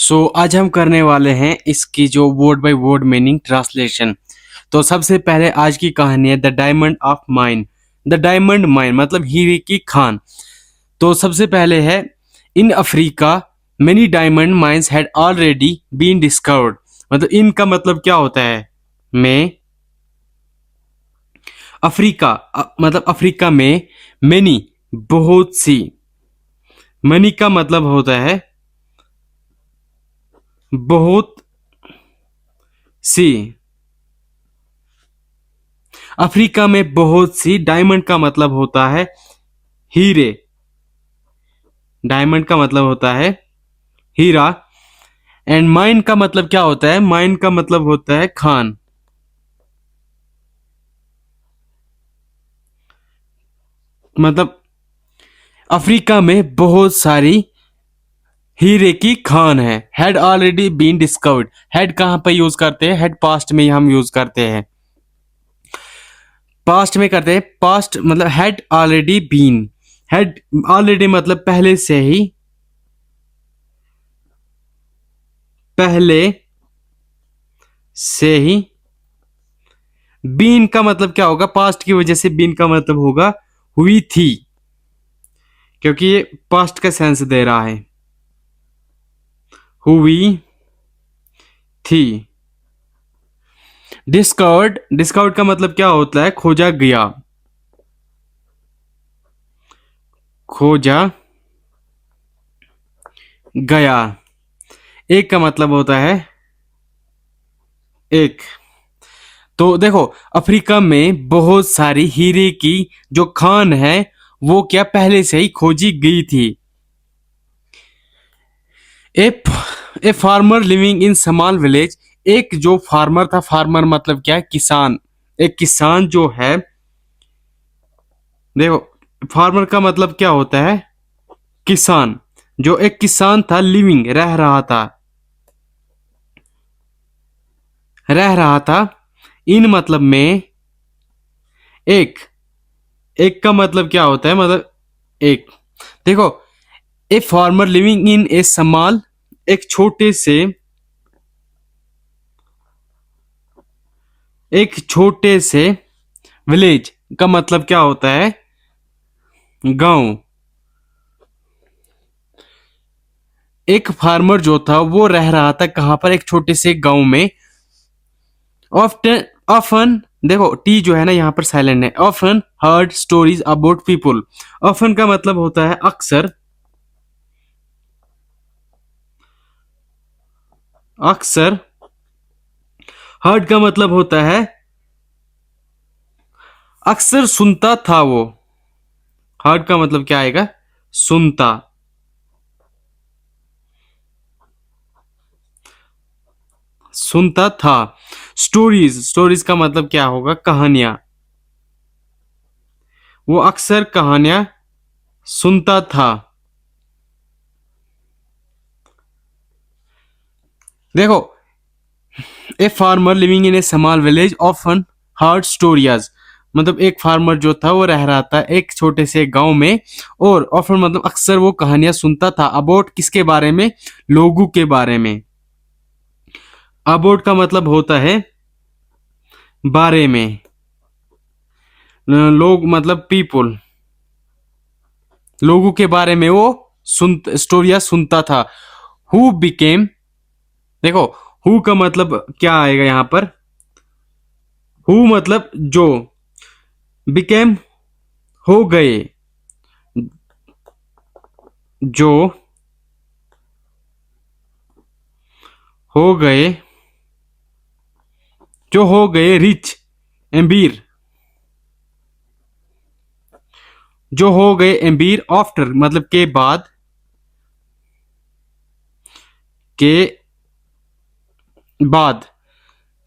आज हम करने वाले हैं इसकी जो word by word meaning translation. तो सबसे पहले आज की कहानी है the diamond of mine. The diamond mine मतलब हीरे की खान। तो सबसे पहले है in Africa many diamond mines had already been discovered. मतलब इनका मतलब क्या होता है? में अफ्रीका मतलब अफ्रीका में मेनी बहुत सी। मनी का मतलब होता है बहुत सी। अफ्रीका में बहुत सी। डायमंड का मतलब होता है हीरे। डायमंड का मतलब होता है हीरा। एंड माइन का मतलब क्या होता है? माइन का मतलब होता है खान। मतलब अफ्रीका में बहुत सारी हीरे की खान है। Had already been discovered. Had कहां पर यूज करते हैं? हैड पास्ट में हम यूज करते हैं। पास्ट में करते हैं। पास्ट मतलब had already been. Had already मतलब पहले से ही। पहले से ही। बीन का मतलब क्या होगा? पास्ट की वजह से बीन का मतलब होगा हुई थी, क्योंकि ये पास्ट का सेंस दे रहा है। हुई थी। डिस्कवर्ड। डिस्कवर्ड का मतलब क्या होता है? खोजा गया। खोजा गया। एक का मतलब होता है एक। तो देखो, अफ्रीका में बहुत सारी हीरे की जो खान है वो क्या पहले से ही खोजी गई थी। A a farmer living in small village. एक जो फार्मर था, फार्मर मतलब क्या है? किसान। एक किसान जो है, देखो फार्मर का मतलब क्या होता है? किसान। जो एक किसान था, लिविंग रह रहा था। रह रहा था इन मतलब में एक। एक का मतलब क्या होता है? मतलब एक। देखो, a farmer living in a small, एक छोटे से, एक छोटे से विलेज का मतलब क्या होता है? गांव। एक फार्मर जो था वो रह रहा था कहां पर? एक छोटे से गांव में। ऑफ्टन ऑफन, देखो टी जो है ना यहाँ पर साइलेंट है। Often heard stories about people. Often का मतलब होता है अक्सर। अक्सर। हर्ड का मतलब होता है अक्सर सुनता था वो। हर्ड का मतलब क्या आएगा? सुनता। सुनता था। स्टोरीज। स्टोरीज का मतलब क्या होगा? कहानियां। वो अक्सर कहानियां सुनता था। देखो, a farmer living in a small village often heard stories. मतलब एक फार्मर जो था वो रह रहा था एक छोटे से गांव में, और ऑफन मतलब अक्सर वो कहानियां सुनता था। अबाउट किसके बारे में? लोगों के बारे में। अबाउट का मतलब होता है बारे में। लोग मतलब पीपल। लोगों के बारे में वो स्टोरिया सुनता था। हु बिकेम, देखो हु का मतलब क्या आएगा यहां पर? हु मतलब जो। बिकेम हो गए। जो हो गए। जो हो गए रिच, एम्बीर। जो हो गए एम्बीर आफ्टर मतलब के बाद। के बाद।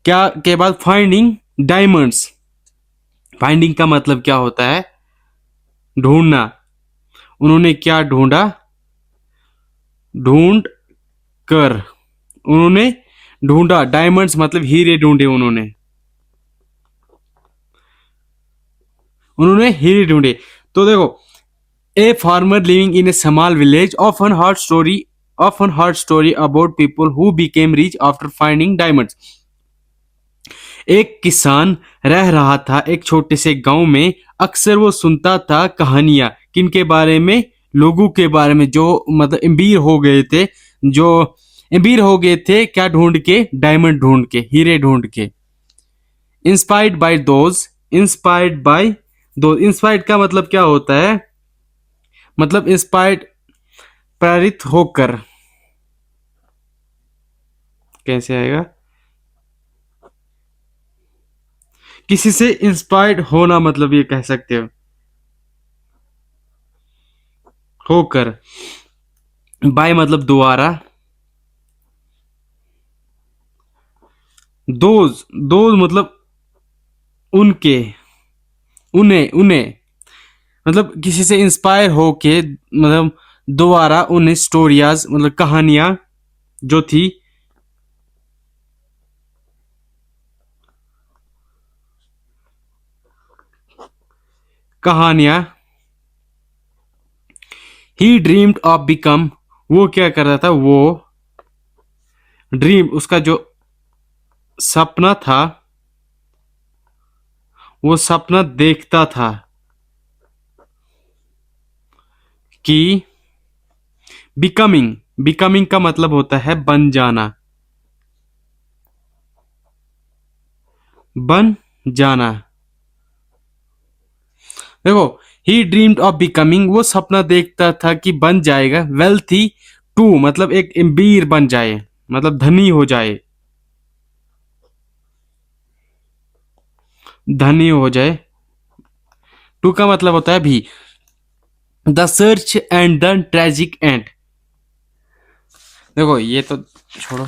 क्या के बाद? Finding diamonds. फाइंडिंग का मतलब क्या होता है? ढूंढना। उन्होंने क्या ढूंढा? ढूंढ कर। उन्होंने ढूंढा। डायमंड्स मतलब हीरे ढूंढे उन्होंने। उन्होंने हीरे ढूंढे। तो देखो, a farmer living in a small village often heard story often heard story about people who became rich after finding diamonds. एक किसान रह रहा था एक छोटे से गांव में। अक्सर वो सुनता था कहानियां किनके बारे में, लोगों के बारे में जो मतलब अमीर हो गए थे, जो अमीर हो गए थे क्या ढूंढ के, डायमंड ढूंढ के, हीरे ढूंढ के। Inspired by those, inspired by दो, इंस्पायर्ड का मतलब क्या होता है, मतलब इंस्पायर्ड, प्रेरित होकर, कैसे आएगा, किसी से इंस्पायर्ड होना, मतलब ये कह सकते हो, होकर। बाय मतलब दोबारा, दोज, दोज मतलब उनके, उन्हें, उन्हें, मतलब किसी से इंस्पायर होके, मतलब दोबारा उन्हें स्टोरियाज मतलब कहानियां जो थी, कहानियां। ही ड्रीम्ड ऑफ बिकम, वो क्या कर रहा था, वो ड्रीम, उसका जो सपना था, वो सपना देखता था कि बिकमिंग, बिकमिंग का मतलब होता है बन जाना, बन जाना। देखो, ही ड्रीम्ड ऑफ बिकमिंग, वो सपना देखता था कि बन जाएगा, वेल्थी टू मतलब एक अमीर बन जाए, मतलब धनी हो जाए, धनी हो जाए। टू का मतलब होता है भी। The search and the tragic and, देखो ये तो छोड़ो।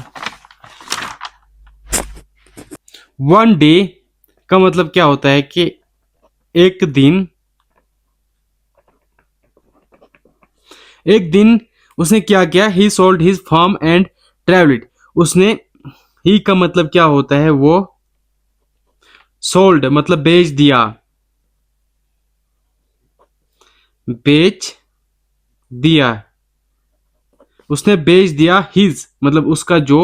वन डे का मतलब क्या होता है कि एक दिन, एक दिन उसने क्या किया, he sold his farm and travelled, उसने, ही का मतलब क्या होता है, वो सोल्ड मतलब बेच दिया, बेच दिया, उसने बेच दिया, हिज मतलब उसका जो,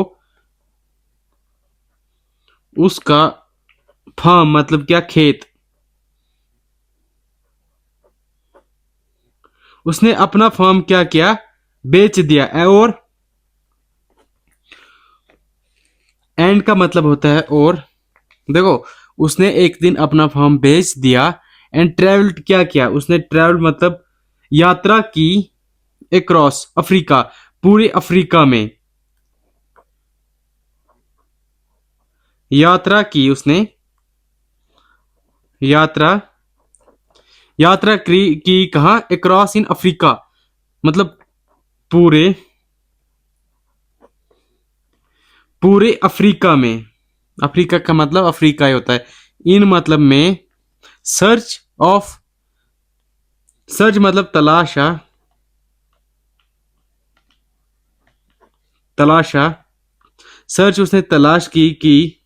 उसका फार्म मतलब क्या, खेत, उसने अपना फार्म क्या किया, बेच दिया। और एंड का मतलब होता है और, देखो उसने एक दिन अपना फार्म बेच दिया, एंड ट्रेवल्ड क्या किया, उसने ट्रेवल मतलब यात्रा की, अक्रॉस अफ्रीका, पूरे अफ्रीका में यात्रा की उसने, यात्रा, यात्रा की कहा, अक्रॉस इन अफ्रीका मतलब पूरे, पूरे अफ्रीका में, अफ्रीका का मतलब अफ्रीका ही होता है, इन मतलब में, सर्च ऑफ, सर्च मतलब तलाशा, तलाशा, सर्च उसने तलाश की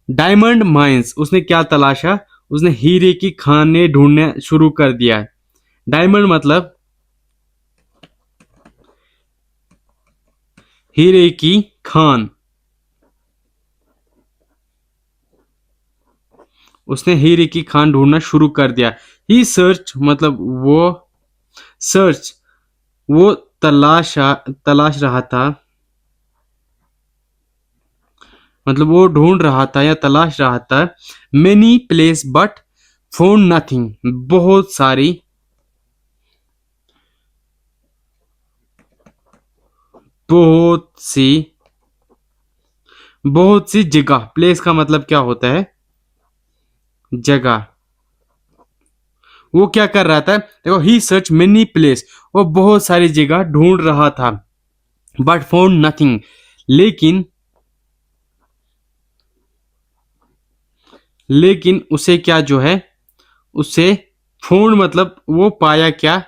डायमंड माइंस, उसने क्या तलाशा, उसने हीरे की खानें ढूंढने शुरू कर दिया। डायमंड मतलब हीरे की खान, उसने हीरे की खान ढूंढना शुरू कर दिया। ही सर्च मतलब वो, सर्च वो तलाशा, तलाश रहा था, मतलब वो ढूंढ रहा था या तलाश रहा था, many place but found nothing, बहुत सारी, बहुत सी, बहुत सी जगह, प्लेस का मतलब क्या होता है, जगह। वो क्या कर रहा था, देखो, ही सर्च मेनी प्लेस, वो बहुत सारी जगह ढूंढ रहा था, बट फाउंड नथिंग, लेकिन, लेकिन उसे क्या जो है, उसे फाउंड मतलब वो पाया क्या,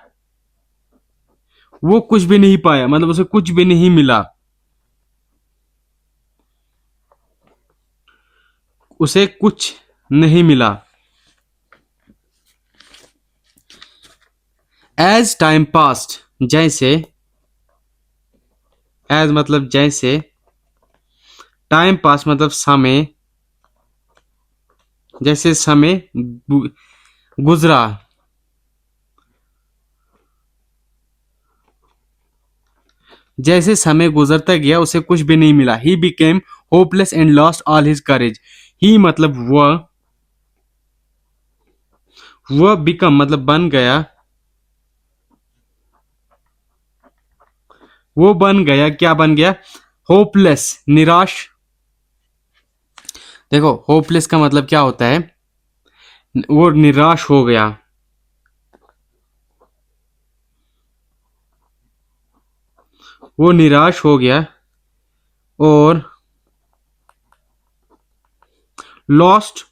वो कुछ भी नहीं पाया, मतलब उसे कुछ भी नहीं मिला, उसे कुछ नहीं मिला। एज टाइम पास्ट, जैसे, एज मतलब जैसे, टाइम पास मतलब समय, जैसे समय गुजरा, जैसे समय गुजरता गया उसे कुछ भी नहीं मिला। He became hopeless and lost all his courage. He मतलब वह बिकम मतलब बन गया, वो बन गया, क्या बन गया? होपलेस, निराश। देखो होपलेस का मतलब क्या होता है? वो निराश हो गया, वो निराश हो गया। और लॉस्ट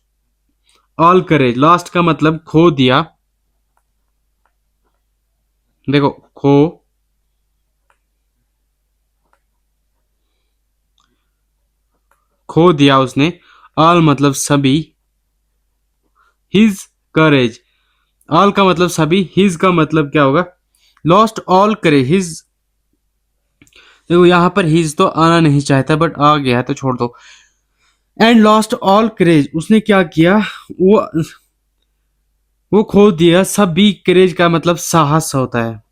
ऑल करेज, लॉस्ट का मतलब खो दिया। देखो खो दिया उसने। ऑल मतलब सभी, हिज करेज, ऑल का मतलब सभी, हिज का मतलब क्या होगा? लॉस्ट ऑल करेज, हिज। देखो यहाँ पर हिज तो आना नहीं चाहता बट आ गया है तो छोड़ दो। एंड लॉस्ट ऑल करेज, उसने क्या किया? वो खो दिया सभी। करेज का मतलब साहस होता है,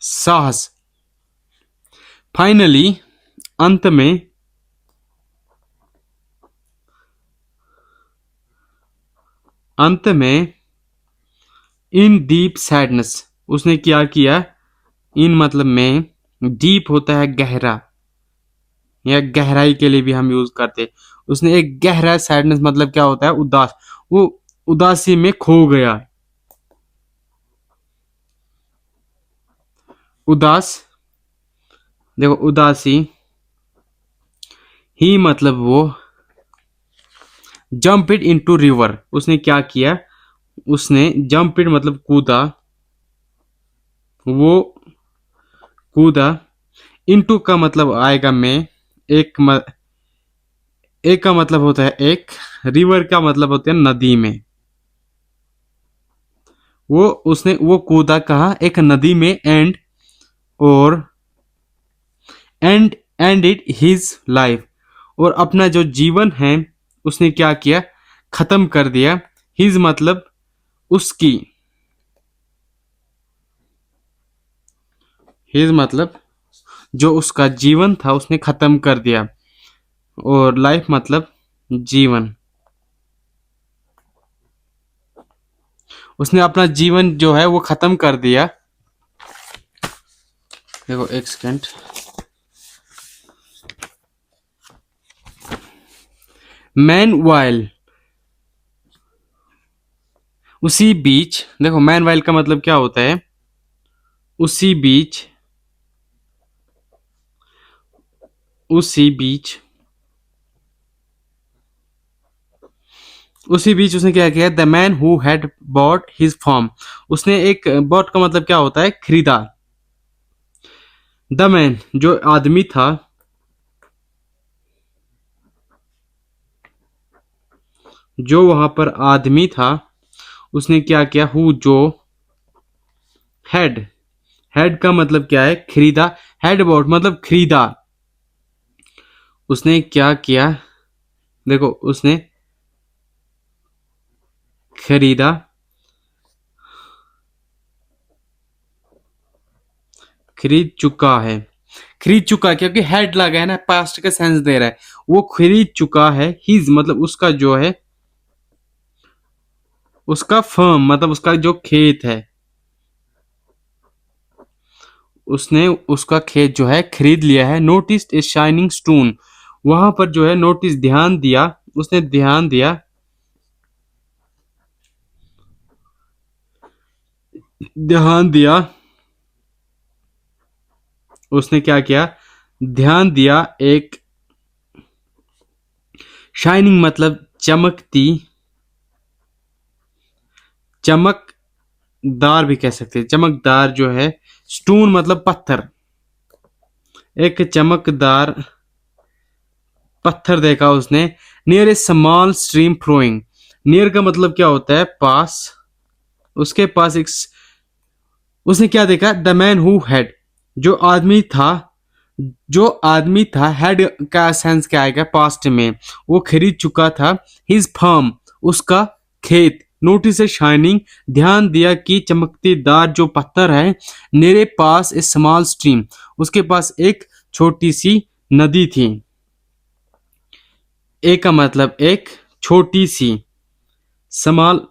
साहस। फाइनली, अंत में, अंत में, इन डीप सैडनेस, उसने क्या किया? इन मतलब में, डीप होता है गहरा, या गहराई के लिए भी हम यूज करते। उसने एक गहरा, सैडनेस मतलब क्या होता है? उदास। वो उदासी में खो गया, उदास। देखो उदासी, ही मतलब वो, जंप इट इनटू रिवर, उसने क्या किया? उसने जंप इट मतलब कूदा, वो कूदा। इनटू का मतलब आएगा में, एक एक का मतलब होता है एक, रिवर का मतलब होता है नदी में। वो कूदा कहा? एक नदी में। एंड, और एंड इट हिज लाइफ, और अपना जो जीवन है उसने क्या किया? खत्म कर दिया। हिज मतलब उसकी, हिज मतलब जो उसका जीवन था उसने खत्म कर दिया। और लाइफ मतलब जीवन, उसने अपना जीवन जो है वो खत्म कर दिया। देखो एक सेकेंड। मैन वाइल, उसी बीच, देखो मैन वाइल का मतलब क्या होता है? उसी बीच, उसी बीच, उसी बीच उसने क्या किया? The man who had bought his form, उसने एक, बॉट का मतलब क्या होता है? खरीदा। द मैन जो आदमी था, जो वहां पर आदमी था, उसने क्या किया? हु जो, हैड, हैड का मतलब क्या है? खरीदा। हैड बॉट मतलब खरीदा। उसने क्या किया? देखो उसने खरीदा, खरीद चुका है, खरीद चुका है, क्योंकि हेड लगा है ना, पास्ट का सेंस दे रहा है। वो खरीद चुका है। हिज मतलब उसका जो है, उसका फर्म मतलब उसका जो खेत है, उसने उसका खेत जो है खरीद लिया है। नोटिस ए शाइनिंग स्टोन, वहां पर जो है नोटिस, ध्यान दिया, उसने ध्यान दिया, ध्यान दिया। उसने क्या किया? ध्यान दिया एक, शाइनिंग मतलब चमकती, चमकदार भी कह सकते हैं, चमकदार जो है। स्टोन मतलब पत्थर, एक चमकदार पत्थर देखा उसने। Near a small stream flowing, near का मतलब क्या होता है? पास। उसके पास एक, उसने क्या देखा? द मैन हु हैड, जो आदमी था, जो आदमी था, हैड का सेंस क्या आएगा पास्ट में? वो खरीद चुका था। हिज फार्म, उसका खेत। नोटिस ए शाइनिंग, ध्यान दिया कि चमकतीदार जो पत्थर है। मेरे पास ए स्मॉल स्ट्रीम, उसके पास एक छोटी सी नदी थी। ए का मतलब एक, छोटी सी। स्मॉल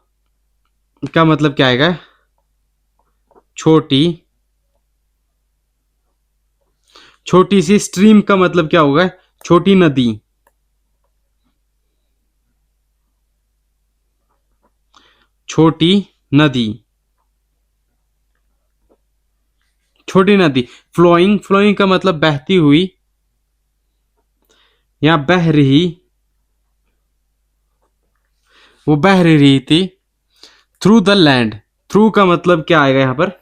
का मतलब क्या आएगा? छोटी। छोटी सी स्ट्रीम का मतलब क्या होगा? छोटी नदी। छोटी नदी, छोटी नदी। फ्लोइंग, फ्लोइंग का मतलब बहती हुई या बह रही, वो बह रही थी। थ्रू द लैंड, थ्रू का मतलब क्या आएगा यहाँ पर?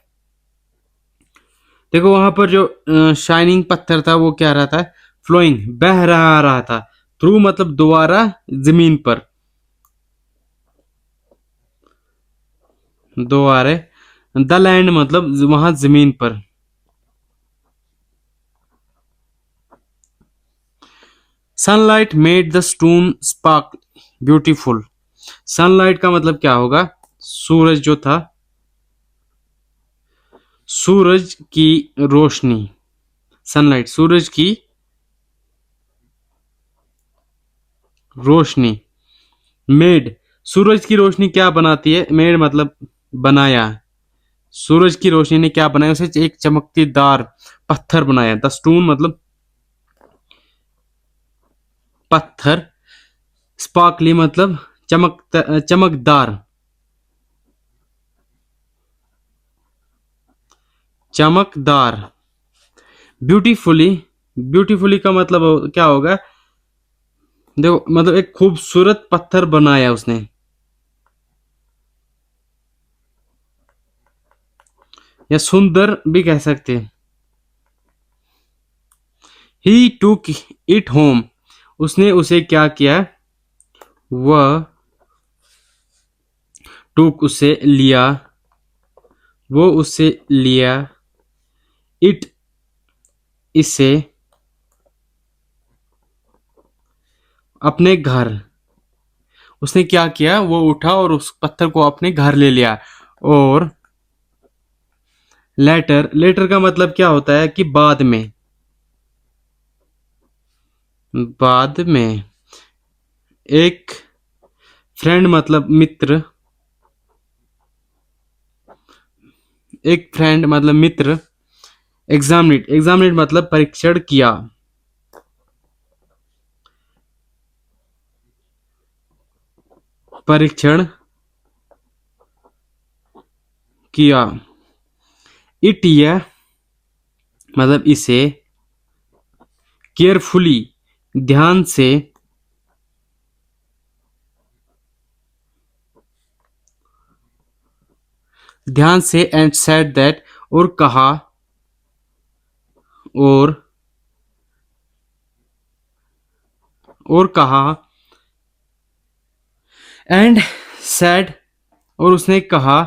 देखो वहां पर जो शाइनिंग पत्थर था वो क्या रहा था? फ्लोइंग, बह रहा था। थ्रू मतलब दोबारा, जमीन पर, दोबारे। द लैंड मतलब वहां जमीन पर। Sunlight made the stone spark beautiful. Sunlight का मतलब क्या होगा? सूरज जो था, सूरज की रोशनी। सनलाइट, सूरज की रोशनी। मेड, सूरज की रोशनी क्या बनाती है? मेड मतलब बनाया। सूरज की रोशनी ने क्या बनाया? उसे एक चमकतीदार पत्थर बनाया। द स्टोन मतलब पत्थर। स्पार्कली मतलब चमकदार। चमकदार। ब्यूटीफुली, ब्यूटीफुली का मतलब क्या होगा? देखो मतलब एक खूबसूरत पत्थर बनाया उसने, या सुंदर भी कह सकते हैं। ही टुक इट होम, उसने उसे क्या किया? वह टुक, उसे लिया, वो उसे लिया। इट, इसे, अपने घर। उसने क्या किया? वो उठा और उस पत्थर को अपने घर ले लिया। और लेटर, लेटर का मतलब क्या होता है? कि बाद में, बाद में। एक फ्रेंड मतलब मित्र, एक फ्रेंड मतलब मित्र। एग्जामिनेट, एग्जामिनेट मतलब परीक्षण किया, परीक्षण किया। इट, यह मतलब इसे, केयरफुली ध्यान से, ध्यान से। एंड सेड दैट, और कहा, और और कहा। एंड सेड, और उसने कहा।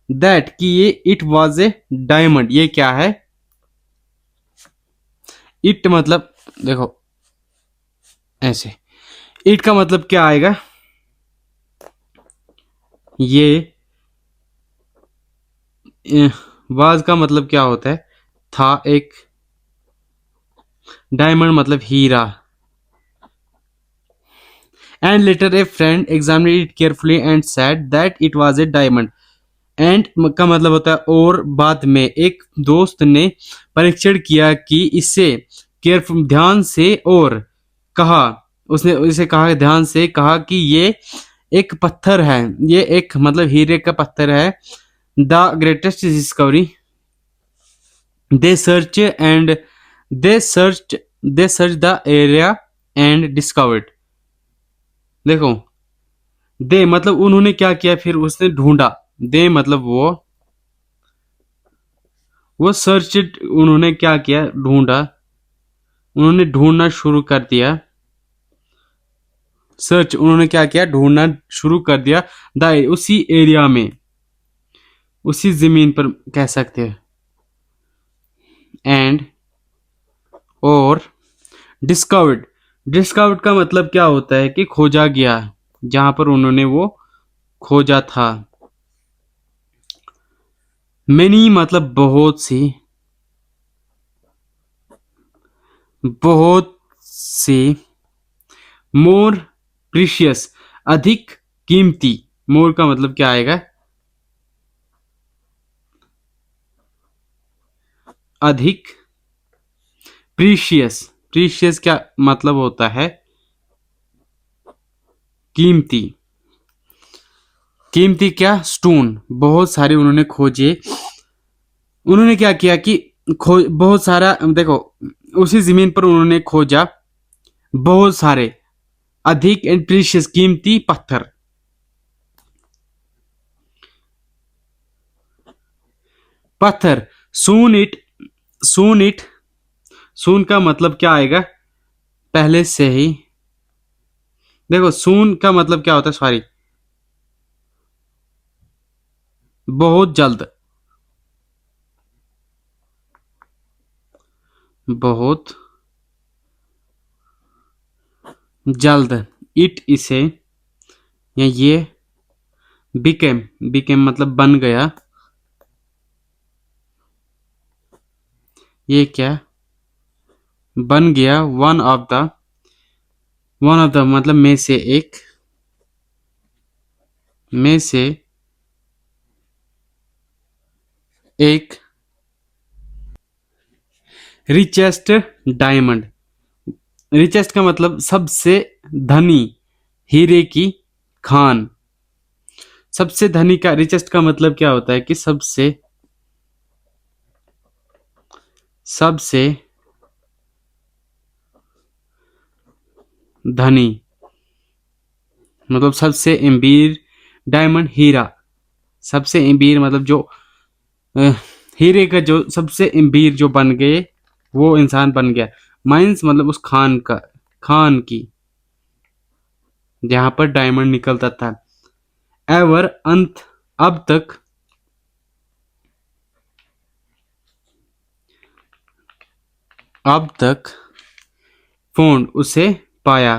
दैट, कि ये, इट वॉज ए डायमंड, ये क्या है? इट मतलब देखो ऐसे, इट का मतलब क्या आएगा? ये वाज का मतलब क्या होता है? था एक। डायमंड मतलब हीरा। And later a friend examined it carefully and said that it was a diamond. And का मतलब होता है और, बाद में एक दोस्त ने परीक्षण किया कि इसे केयरफुल, ध्यान से, और कहा, उसने इसे कहा, ध्यान से कहा कि ये एक पत्थर है, ये एक मतलब हीरे का पत्थर है। The greatest discovery, they search and they search they search the area and discovered. देखो, दे मतलब उन्होंने क्या किया? फिर उसने ढूंढा। दे मतलब वो सर्च, उन्होंने क्या किया? ढूंढा। उन्होंने ढूंढना शुरू कर दिया। सर्च, उन्होंने क्या किया, ढूंढना शुरू कर दिया, द उसी एरिया में, उसी जमीन पर कह सकते हैं। एंड और डिस्कवर्ड, डिस्कवर्ड का मतलब क्या होता है कि खोजा गया, जहां पर उन्होंने वो खोजा था। मेनी मतलब बहुत सी, बहुत सी। मोर प्रीशियस, अधिक कीमती। मोर का मतलब क्या आएगा, अधिक। प्रीशियस, प्रीशियस क्या मतलब होता है, कीमती। कीमती क्या, स्टोन, बहुत सारे उन्होंने खोजे। उन्होंने क्या किया कि बहुत सारा, देखो, उसी जमीन पर उन्होंने खोजा बहुत सारे अधिक एंड प्रीशियस, कीमती पत्थर। पत्थर, सून इट, सून इट, सून का मतलब क्या आएगा, पहले से ही। देखो सून का मतलब क्या होता है, सॉरी, बहुत जल्द, बहुत जल्द। इट इसे, या ये, बिकेम, बिकेम मतलब बन गया, ये क्या, बन गया, one of the, one of the मतलब में से एक, में से एक, रिचेस्ट डायमंड, रिचेस्ट का मतलब सबसे धनी, हीरे की खान। सबसे धनी का, रिचेस्ट का मतलब क्या होता है कि सबसे, सबसे धनी, मतलब सबसे अमीर, डायमंड हीरा, सबसे अमीर मतलब जो अ, हीरे का जो सबसे अमीर जो बन गए, वो इंसान बन गया। माइंस मतलब उस खान का, खान की, जहां पर डायमंड निकलता था। एवर अंत, अब तक, अब तक, फोन उसे पाया,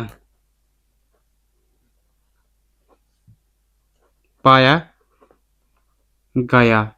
पाया गया।